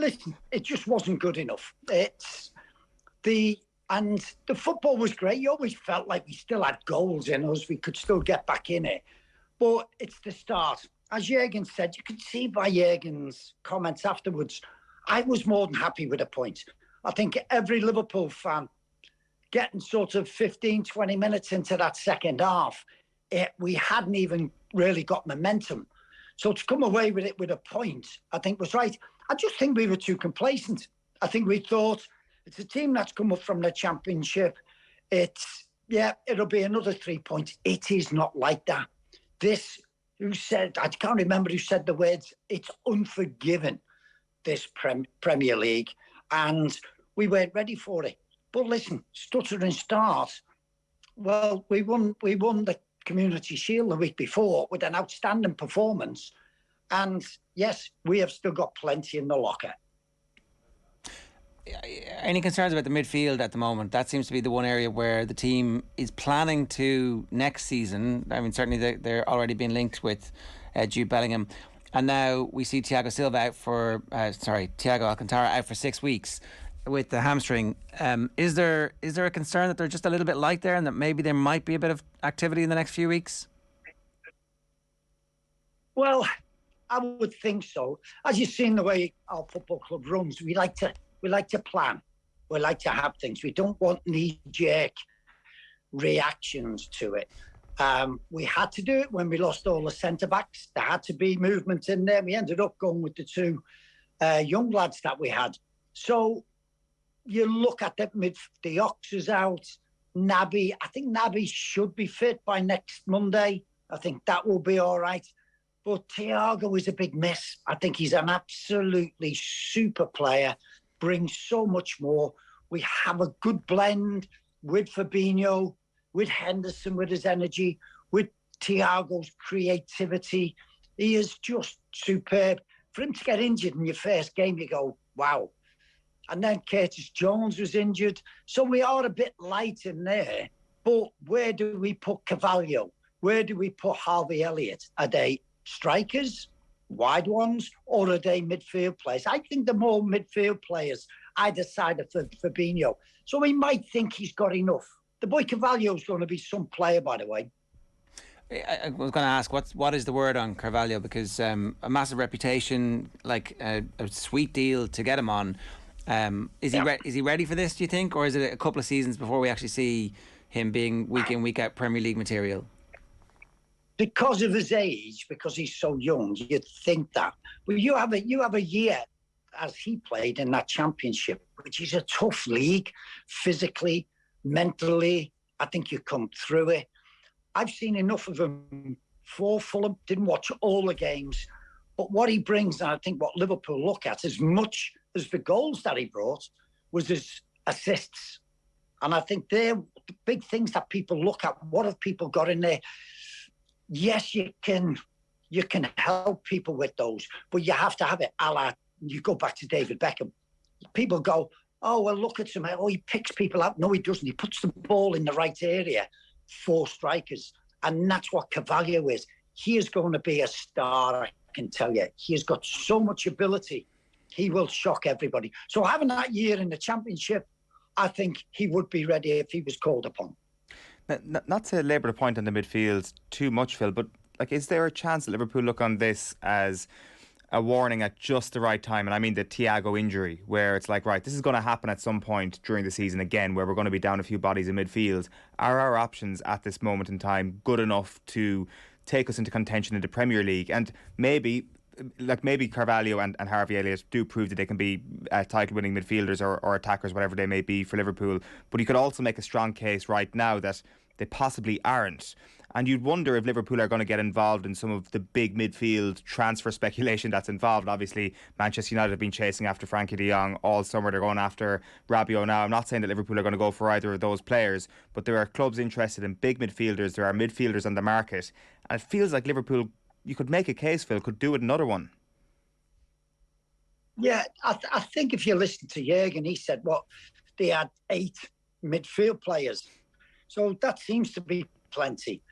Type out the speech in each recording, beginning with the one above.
listen, it just wasn't good enough. And the football was great. You always felt like we still had goals in us. We could still get back in it. But it's the start. As Jurgen said, you could see by Jurgen's comments afterwards, I was more than happy with a point. I think every Liverpool fan getting sort of 15, 20 minutes into that second half, we hadn't even really got momentum. So to come away with it with a point, I think was right. I just think we were too complacent. I think we thought it's a team that's come up from the Championship. It'll be another 3 points. It is not like that. I can't remember who said the words, it's unforgiving, this Premier League. And we weren't ready for it. But listen, stutter and start. Well, we won the Community Shield the week before with an outstanding performance. And yes, we have still got plenty in the locker. Any concerns about the midfield at the moment? That seems to be the one area where the team is planning to next season. I mean, certainly they're already being linked with Jude Bellingham. And now we see Thiago Alcantara out for 6 weeks with the hamstring. Is there a concern that they're just a little bit light there and that maybe there might be a bit of activity in the next few weeks? Well, I would think so. As you've seen the way our football club runs, we like to plan. We like to have things. We don't want knee-jerk reactions to it. We had to do it when we lost all the centre-backs. There had to be movement in there. We ended up going with the two young lads that we had. So you look at the Ox is out. Naby, I think Naby should be fit by next Monday. I think that will be all right. But Thiago is a big miss. I think he's an absolutely super player. Brings so much more. We have a good blend with Fabinho, with Henderson, with his energy, with Thiago's creativity. He is just superb. For him to get injured in your first game, you go, wow. And then Curtis Jones was injured. So we are a bit light in there. But where do we put Carvalho? Where do we put Harvey Elliott? Are they strikers, wide ones, or are they midfield players? I think the more midfield players either side of Fabinho. So we might think he's got enough. The boy Carvalho is going to be some player, by the way. I was going to ask, what is the word on Carvalho? Because a massive reputation, like a sweet deal to get him on. Is he ready for this, do you think? Or is it a couple of seasons before we actually see him being week in, week out Premier League material? Because of his age, because he's so young, you'd think that. But you have a year as he played in that Championship, which is a tough league, physically, mentally. I think you come through it. I've seen enough of him for Fulham. Didn't watch all the games, but what he brings, and I think what Liverpool look at, as much as the goals that he brought, was his assists. And I think they're the big things that people look at. What have people got in there? Yes, you can help people with those, but you have to have it. You go back to David Beckham. People go, oh, well, look at him. Oh, he picks people out. No, he doesn't. He puts the ball in the right area for strikers. And that's what Carvalho is. He is going to be a star, I can tell you. He has got so much ability. He will shock everybody. So having that year in the Championship, I think he would be ready if he was called upon. Not to labour the point on the midfield too much, Phil, but is there a chance that Liverpool look on this as a warning at just the right time? And I mean the Thiago injury, where it's like, right, this is going to happen at some point during the season again, where we're going to be down a few bodies in midfield. Are our options at this moment in time good enough to take us into contention in the Premier League? And maybe Carvalho and Harvey Elliott do prove that they can be title-winning midfielders or attackers, whatever they may be for Liverpool. But you could also make a strong case right now that they possibly aren't. And you'd wonder if Liverpool are going to get involved in some of the big midfield transfer speculation that's involved. Obviously, Manchester United have been chasing after Frankie de Jong all summer. They're going after Rabiot now. I'm not saying that Liverpool are going to go for either of those players, but there are clubs interested in big midfielders. There are midfielders on the market. And it feels like Liverpool, you could make a case, Phil, could do with another one. Yeah, I think if you listen to Jurgen, he said, they had 8 midfield players. So that seems to be plenty.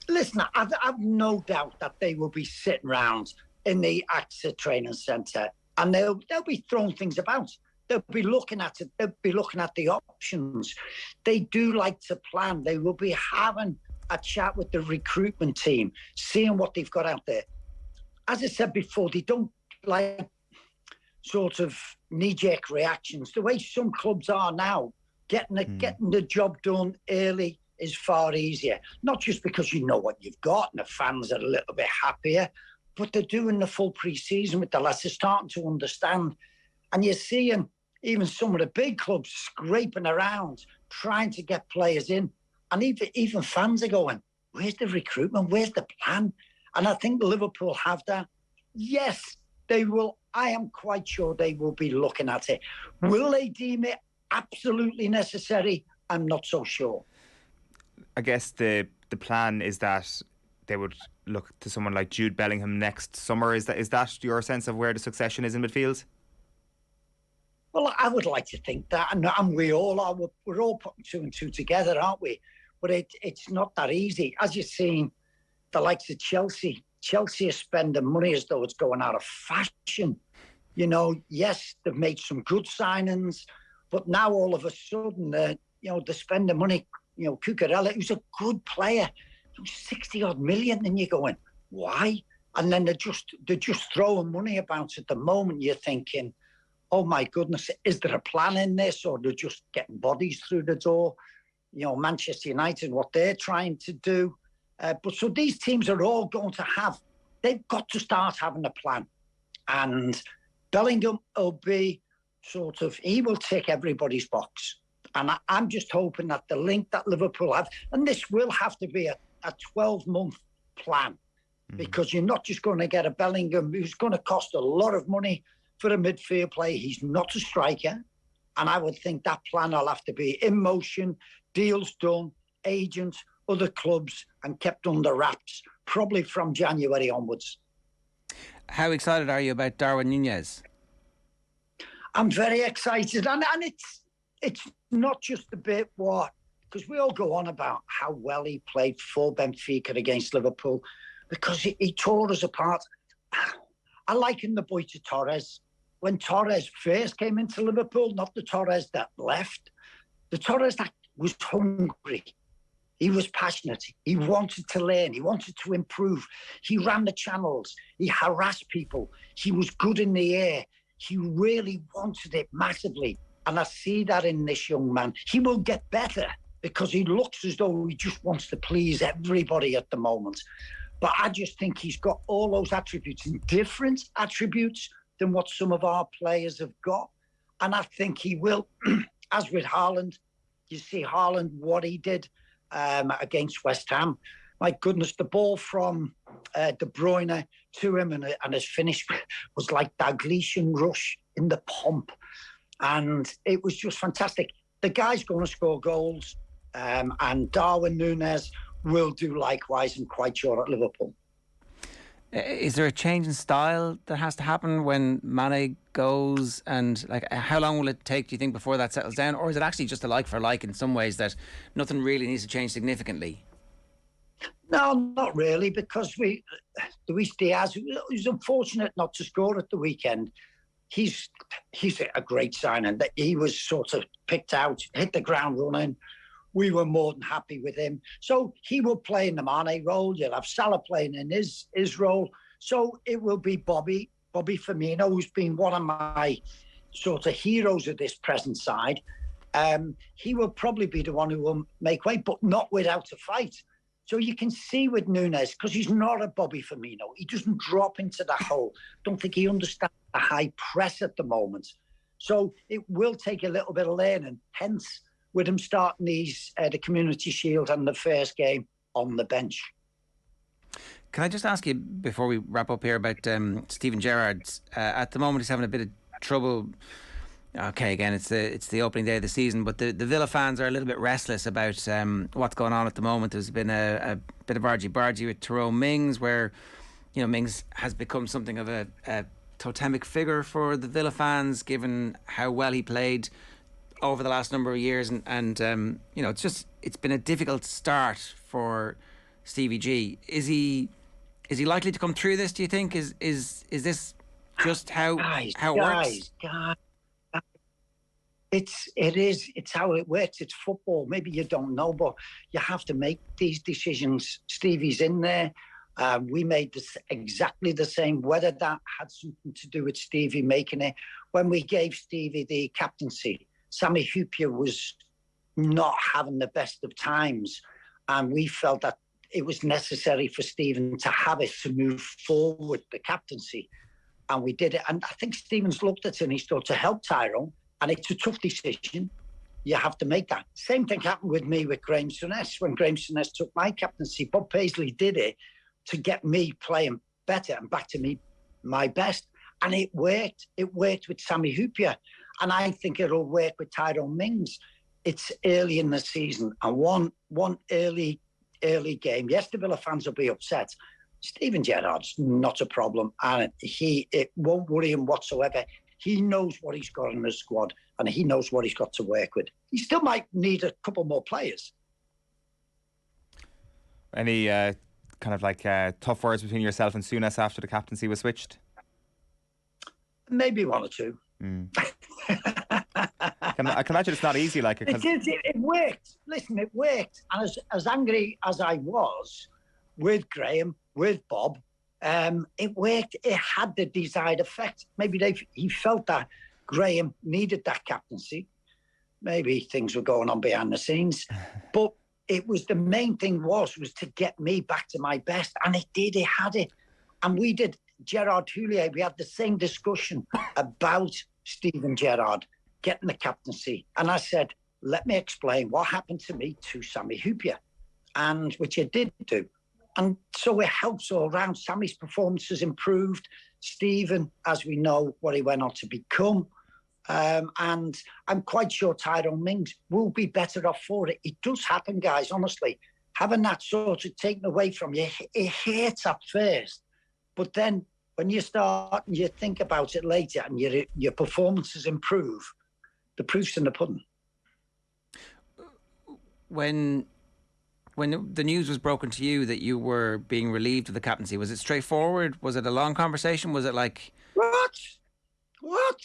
Listen, I've no doubt that they will be sitting around in the AXA training centre and they'll be throwing things about. They'll be looking at it. They'll be looking at the options. They do like to plan. They will be having a chat with the recruitment team, seeing what they've got out there. As I said before, they don't like sort of knee-jerk reactions. The way some clubs are now, getting the job done early is far easier. Not just because you know what you've got and the fans are a little bit happier, but they're doing the full pre-season with the lads. They're starting to understand. And you're seeing even some of the big clubs scraping around, trying to get players in. And even fans are going, where's the recruitment? Where's the plan? And I think Liverpool have that. Yes, they will. I am quite sure they will be looking at it. Will they deem it absolutely necessary? I'm not so sure. I guess the plan is that they would look to someone like Jude Bellingham next summer. Is that your sense of where the succession is in midfield? Well, I would like to think that, and we all are. We're all putting two and two together, aren't we? But it's not that easy. As you've seen, the likes of Chelsea are spending money as though it's going out of fashion. You know, yes, they've made some good signings, but now all of a sudden, they're spending money. You know, Cucurella, who's a good player, 60-odd million, and you're going, why? And then they're just throwing money about at the moment. You're thinking, oh my goodness, is there a plan in this, or they're just getting bodies through the door? You know, Manchester United, what they're trying to do. But so these teams are all going to they've got to start having a plan. And Bellingham will be he will tick everybody's box. And I'm just hoping that the link that Liverpool have, and this will have to be a 12-month plan, because you're not just going to get a Bellingham who's going to cost a lot of money for a midfield player. He's not a striker. And I would think that plan will have to be in motion, deals done, agents, other clubs, and kept under wraps, probably from January onwards. How excited are you about Darwin Nunez? I'm very excited. And it's not just a bit because we all go on about how well he played for Benfica against Liverpool, because he tore us apart. I liken the boy to Torres. When Torres first came into Liverpool, not the Torres that left, the Torres that was hungry. He was passionate. He wanted to learn. He wanted to improve. He ran the channels. He harassed people. He was good in the air. He really wanted it massively. And I see that in this young man. He will get better because he looks as though he just wants to please everybody at the moment. But I just think he's got all those attributes, and different attributes than what some of our players have got. And I think he will, as with Haaland. You see Haaland, what he did against West Ham. My goodness, the ball from De Bruyne to him and his finish was like Dalglish rush in the pump. And it was just fantastic. The guy's going to score goals, and Darwin Nunez will do likewise, I'm quite sure, at Liverpool. Is there a change in style that has to happen when Mane goes? And how long will it take, do you think, before that settles down? Or is it actually just a like for like in some ways, that nothing really needs to change significantly? No, not really, because Luis Diaz, who's unfortunate not to score at the weekend, he's a great signing. That he was sort of picked out, hit the ground running. We were more than happy with him. So he will play in the Mane role. You'll have Salah playing in his role. So it will be Bobby Firmino, who's been one of my sort of heroes of this present side. He will probably be the one who will make way, but not without a fight. So you can see with Núñez, because he's not a Bobby Firmino, he doesn't drop into the hole. Don't think he understands the high press at the moment. So it will take a little bit of learning, hence with him starting the Community Shield and the first game on the bench. Can I just ask you, before we wrap up here, about Steven Gerrard? At the moment, he's having a bit of trouble. Okay, again, it's the opening day of the season, but the Villa fans are a little bit restless about what's going on at the moment. There's been a bit of argy-bargy with Tyrone Mings, where Mings has become something of a totemic figure for the Villa fans, given how well he played over the last number of years, and it's been a difficult start for Stevie G. Is he likely to come through this, do you think? Is this just how it works? Guys. It's how it works. It's football. Maybe you don't know, but you have to make these decisions. Stevie's in there. We made this exactly the same. Whether that had something to do with Stevie making it, when we gave Stevie the captaincy, Sammy Hupia was not having the best of times, and we felt that it was necessary for Stephen to have it to move forward the captaincy, and we did it. And I think Stephen's looked at it and he thought to help Tyrone, and it's a tough decision. You have to make that. Same thing happened with me with Graham Souness. When Graham Souness took my captaincy, Bob Paisley did it to get me playing better and back to me my best. And it worked. It worked with Sammy Hupia. And I think it'll work with Tyrone Mings. It's early in the season. And one early game. Yes, the Villa fans will be upset. Steven Gerrard's not a problem. And it won't worry him whatsoever. He knows what he's got in the squad and he knows what he's got to work with. He still might need a couple more players. Any kind of like tough words between yourself and Souness after the captaincy was switched? Maybe one or two. I can imagine it's not easy. Like it worked. Listen, it worked. And as angry as I was with Graham, with Bob, it worked. It had the desired effect. Maybe he felt that Graham needed that captaincy. Maybe things were going on behind the scenes, but it was the main thing was to get me back to my best, and it did. It had it, and we did. Gerrard Houllier, we had the same discussion about Steven Gerrard getting the captaincy, and I said, "Let me explain what happened to me to Sammy Hupia," and which it did do. And so it helps all around. Sammy's performance has improved. Steven, as we know, what he went on to become. And I'm quite sure Tyrone Mings will be better off for it. It does happen, guys, honestly. Having that sort of taken away from you, it hurts at first. But then when you start and you think about it later and your performances improve, the proof's in the pudding. When the news was broken to you that you were being relieved of the captaincy, was it straightforward? Was it a long conversation? Was it like... What?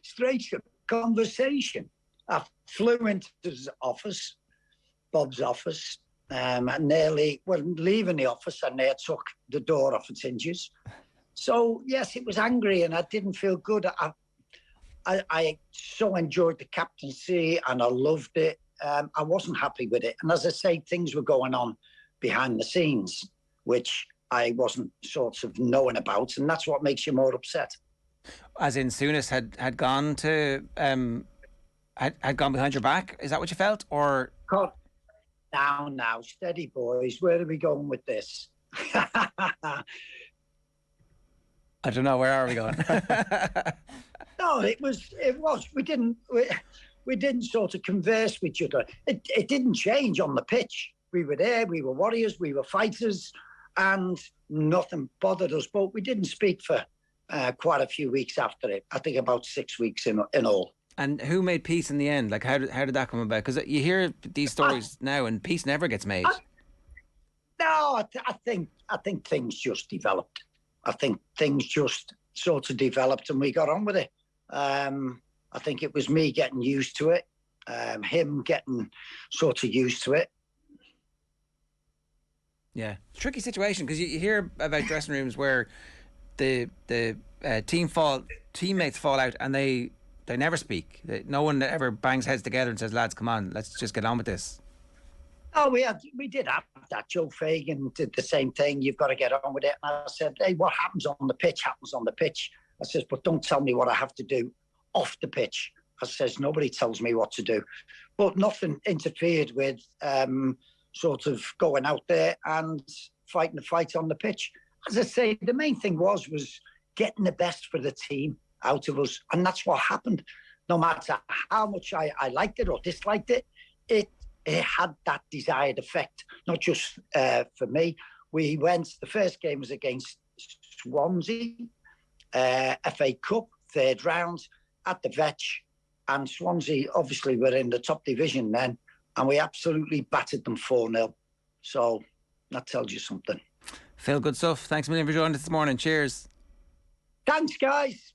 Straight conversation. I flew into his office, Bob's office, and leaving the office, and they took the door off its hinges. So, yes, it was angry, and I didn't feel good. I so enjoyed the captaincy, and I loved it. I wasn't happy with it. And as I say, things were going on behind the scenes, which I wasn't sort of knowing about. And that's what makes you more upset. As in Souness had gone to, had gone behind your back? Is that what you felt? Or... Now, steady boys. Where are we going with this? I don't know. Where are we going? No, it was. We didn't sort of converse with each other. It didn't change on the pitch. We were there, we were warriors, we were fighters, and nothing bothered us. But we didn't speak for quite a few weeks after it. I think about 6 weeks in all. And who made peace in the end? Like, how did that come about? Because you hear these stories now, and peace never gets made. I think things just developed. I think things just sort of developed, and we got on with it. I think it was me getting used to it, him getting sort of used to it. Yeah, tricky situation, because you hear about dressing rooms where the teammates fall out and they never speak. No one ever bangs heads together and says, "Lads, come on, let's just get on with this." Oh, we did have that. Joe Fagan did the same thing. You've got to get on with it. And I said, "Hey, what happens on the pitch happens on the pitch." I says, "But don't tell me what I have to do off the pitch." I says, "Nobody tells me what to do." But nothing interfered with sort of going out there and fighting the fight on the pitch. As I say, the main thing was getting the best for the team out of us. And that's what happened. No matter how much I liked it or disliked it, it had that desired effect, not just for me. The first game was against Swansea, FA Cup, third round, at the Vetch, and Swansea obviously were in the top division then, and we absolutely battered them 4-0. So that tells you something. Phil, good stuff. Thanks a million for joining us this morning. Cheers. Thanks, guys.